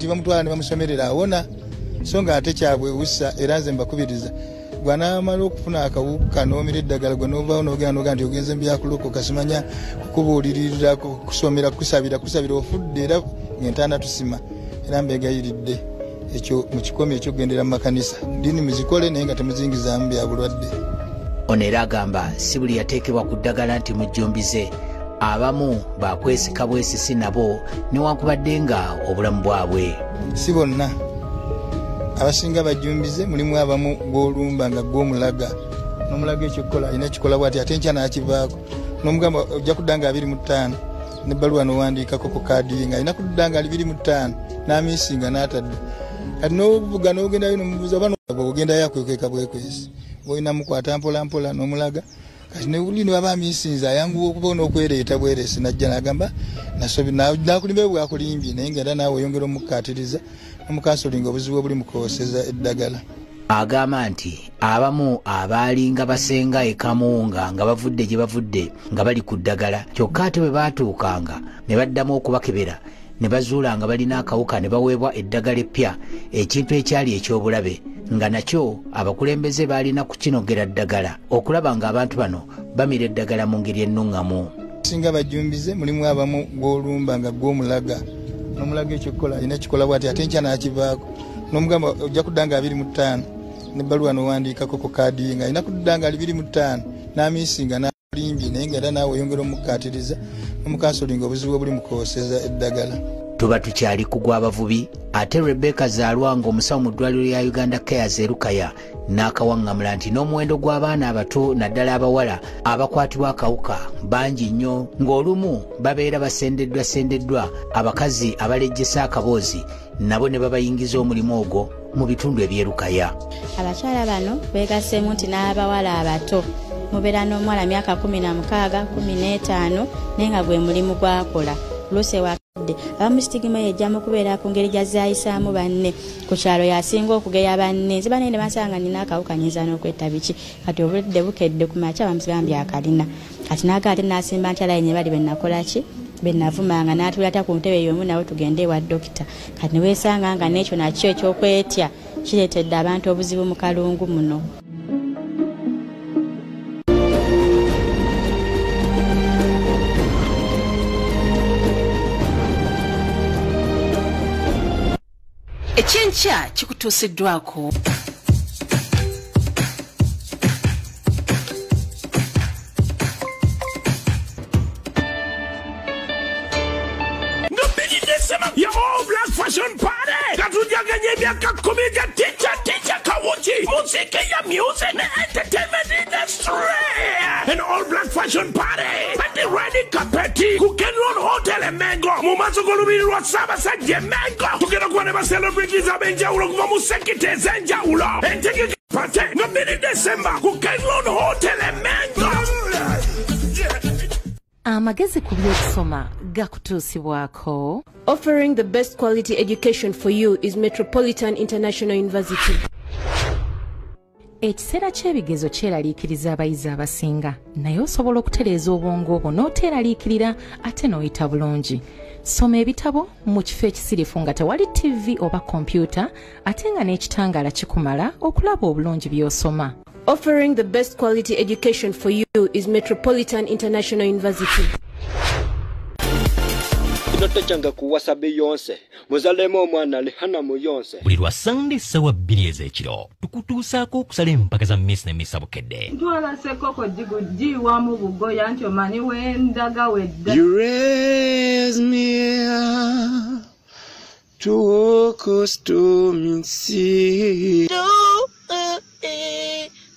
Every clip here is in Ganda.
bamutwala ne bamusomerera awona so nga ate kyabwewusa era nze mbakubiriza gwanamala okufuna akawuka n'omira eddagala gwe novaawo n'ogenda noga nti ogenze mbyakulokoka simanya kukubuulirira kusomera kusabira ofudde era ng'entaana tusima era mbegayiridde ekyo mu kikomi ekyokugendera mu makanisa ddiini muzikole naye nga temuzingizaamu bya bulwadde. Ono era agamba si buli yateekebwa ku ddagala nti mujjumbize, abamu bakwesika bwesisi nabo newankubadde nga obulamu bwabwe. Si bonna abasinga bajjumbize, mulimu abamu gw'olumba nga gw'omulaga n'omulaga ekyokukola alina ekikola bwati ate enkya n'akivaako n'omugamba ojja kudda nga 25 n'ebbaluwa n'owandiikako ku kaadi ye nga alina kudda nga 25 n'amiisinga n'atadde kati n'obuvuga n'ogendayo n'omubuuza oba ogendayo akwekeka bwekwesi bw'olina mukwata mpola mpola n'omulaga kati nebuli ne baba amiisinze ayanguwa okuba n'okwereeta bweresi najja n'agamba nakulimbe bwakulimbye naye ngenda naawe oyongera omukkaatiriza n'omukansolinga obuzibu obuli mu kukozesa eddagala. Agamba nti abamu abaalinga basenga ekamuwunga nga bavudde gye bavudde nga bali ku ddagala kyokka ate bwe baatuukanga ne baddamu okubakebera ne bazuula nga balina akawuka ne baweebwa eddagala eppya, ekintu ekyali eky'obulabe nga nakyo abakulembeze baalina kukinogera ddagala okulaba ng'abantu bano bamira eddagala mu ngeri ennuŋŋamu. Singa bajjumbize, mulimu abamu gw'olumba nga gw'omulaga n'omulaga ekyokukola alina ekikola bwati ate enkya n'akivaako n'omugamba ojja kudda nga 25 n'ebbaluwa n'owandiikako ku kaadi ye nga alina kudda nga 25 n'amiisinga n'alimbye naye nga era naawe oyongera omukkaatiriza n'omukansolinga obuzibu obuli mu kukozesa eddagala. Tuba tukyali kugwa abavubi ate Rebecca Zalwanga omusawo mu ddwaliro lya Uganda Cares Erukaya n'akawaŋŋamula nti n'omuwendo gw'abaana abato naddala abawala abakwatibwa akawuka bangi nnyo ng'olumu babeera basendeddwa abakazi abalejjesa akaboozi nabo ne babayingiza omulimu ogwo mu bitundu eby'Erukaya. Abakyala bano beegaseemu nti n'abawala abato mubeera n'omuwala myaka 16, 15 naye nga gwe mulimu gwakola luse wakadde abamusitigima yejja mu kubeera ku ngeri gyazayisaamu banne ku kyalo yasinga okugeya banne nze banene basanga nina akawuka nyinza n'okwetta biki kati obulwadde bukedde ku makya bamusibambye akalina kati naagala ate n'asimba nti alayenye bali benakola ki benavumanga n'atulata ku ntebe y'omu nawe tugende ewa dokita kati neweesanga nga n'ekyo nakyo ekyokwetya kireetedde abantu obuzibu mu kalungu muno. Ekyenkya kikutuusiddwako. Ya all black fashion party katujaganye myaka 10 ya teacher Kawuchi muziki ya music na entertainment industry and all black fashion party but the ready kapeti ku Kenron Hotel Mengo mu mazogolubiri lwa Ssaabasajja Mengo tugenda kuba ne ba celebrities abenjawulo kuva mu sekite ez'enjawulo entegeka party nga 2 December ku Kenron Hotel Mengo. Amagezi ku by'okusoma gakutuusibwako. Offering the best quality education for you is Metropolitan International University. Ekiseera ky'ebigezo kyeraliikiriza abayizi abasinga naye osobola okutereeza obwongo obwo n'oteeraliikirira ate n'oyita bulungi. Soma ebitabo mu kifo ekisirifu nga tewali TV oba kompyuta ate nga n'ekitangaala kikumala okulaba obulungi by'osoma. Offering the best quality education for you is Metropolitan International University. Inotechanga kuwasa Beyonce muzalemu omwana lehana muyonse buli lwa Sunday sawa 2 ez'ekiro tukutuusaako okusala empaka za Miss ne Miss Abukedde ntwala sekoko jigujiwa mu bugoya nti omanyi wendaga wedda. You raise me up to walk us to me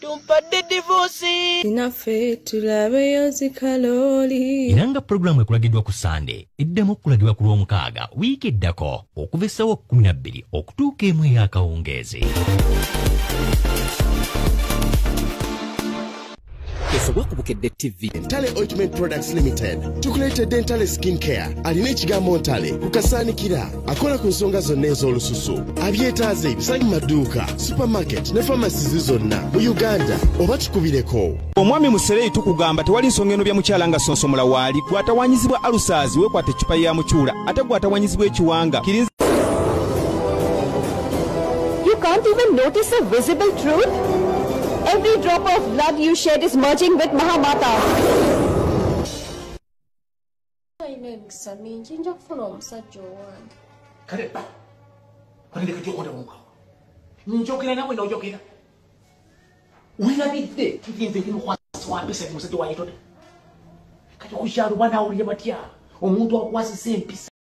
tumpadde divorce inaffe tulabeyo zikaloli. Iranga programu ekulagiddwa ku Sunday eddemu okulagibwa ku Lwomukaaga wiiki eddako okuva essaawa 12 okutuuka emu ey'akawungeezi. Esobwa ku Bukedde TV. Ntale Ointment Products Limited tukuleetedde Ntale Skin Care alina ekigambo Ntale kukasaanikira akola ku nsonga zonna ez'olususu abyetaaze ebisali mu maduuka supermarket ne pharmacies zonna mu Uganda oba tukubireko. Omwami Musereyi tukugamba tewali nsonga eno bya mukyala nga sonsomola waali gwatawanyizibwa alusaazi weekwata eccupa ya mukyula ate gwatawanyizibwa ekiwanga kirinza can't even notice a visible truth? Every drop of blood you shed is merging with Mahamata. Kati kushalo bana uli batya omuntu akwasise empisa